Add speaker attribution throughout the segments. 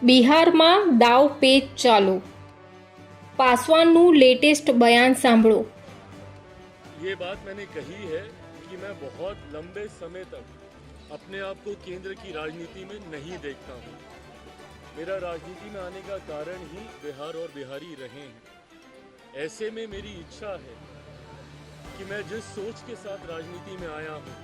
Speaker 1: બિહારમાં દાવ પેચ ચાલુ। પાસવાનનું લેટેસ્ટ બયાન સાંભળો।
Speaker 2: ये बात मैंने कही है कि मैं बहुत लंबे समय तक अपने आप को केंद्र की राजनीति में नहीं देखता हूँ। मेरा राजनीति में आने का कारण ही बिहार और बिहारी रहे हैं। ऐसे में मेरी इच्छा है कि मैं जिस सोच के साथ राजनीति में आया हूँ,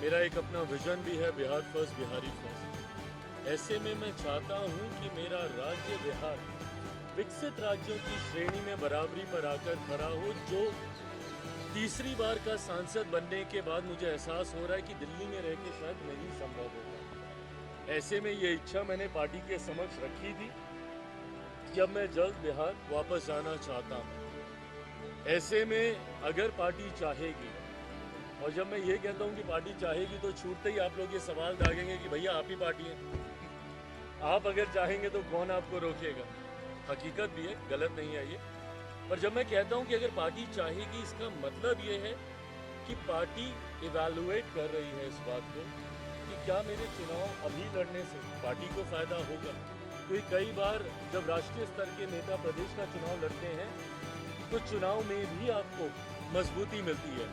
Speaker 2: मेरा एक अपना विजन भी है, बिहार फर्स्ट बिहारी फर्स्ट। ऐसे में मैं चाहता हूँ कि मेरा राज्य बिहार विकसित राज्यों की श्रेणी में बराबरी पर आकर खड़ा हो। जो तीसरी बार का सांसद बनने के बाद मुझे एहसास हो रहा है कि दिल्ली में रह के शायद नहीं संभव होगा। ऐसे में ये इच्छा मैंने पार्टी के समक्ष रखी थी कि अब मैं जल्द बिहार वापस जाना चाहता हूँ। ऐसे में अगर पार्टी चाहेगी, और जब मैं ये कहता हूँ कि पार्टी चाहेगी तो छूटते ही आप लोग ये सवाल दागेंगे कि भैया आप ही पार्टी हैं, आप अगर चाहेंगे तो कौन आपको रोकेगा। हकीकत भी है, गलत नहीं है ये। पर जब मैं कहता हूं कि अगर पार्टी चाहेगी, इसका मतलब ये है कि पार्टी इवैल्यूएट कर रही है इस बात को कि क्या मेरे चुनाव अभी लड़ने से पार्टी को फायदा होगा। क्योंकि कई बार जब राष्ट्रीय स्तर के नेता प्रदेश का चुनाव लड़ते हैं तो चुनाव में भी आपको मजबूती मिलती है।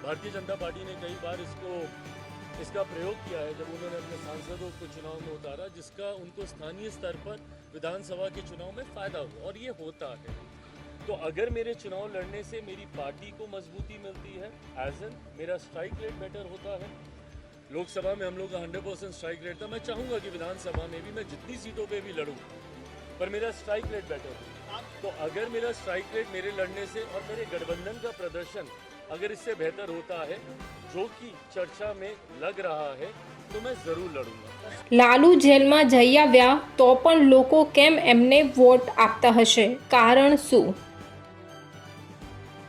Speaker 2: भारतीय जनता पार्टी ने कई बार इसका प्रयोग किया है जब उन्होंने अपने सांसदों को चुनाव में उतारा, जिसका उनको स्थानीय स्तर पर विधानसभा के चुनाव में फायदा हुआ, और ये होता है। तो अगर मेरे चुनाव लड़ने से मेरी पार्टी को मजबूती मिलती है, एज एन मेरा स्ट्राइक रेट बेटर होता है। लोकसभा में हम लोग का 100% स्ट्राइक रेट था। मैं चाहूँगा कि विधानसभा में भी मैं जितनी सीटों पे भी लड़ूँ, पर मेरा स्ट्राइक रेट बेटर हो। तो अगर मेरा स्ट्राइक रेट मेरे लड़ने से और मेरे गठबंधन का प्रदर्शन अगर इससे बेहतर होता है, जो कि चर्चा में लग रहा है, तो मैं ज़रूर लड़ूंगा।
Speaker 1: લાલુ જેલમાં જઈ આવ્યા તો પણ લોકો કેમ એમને વોટ આપતા હશે? કારણ શું?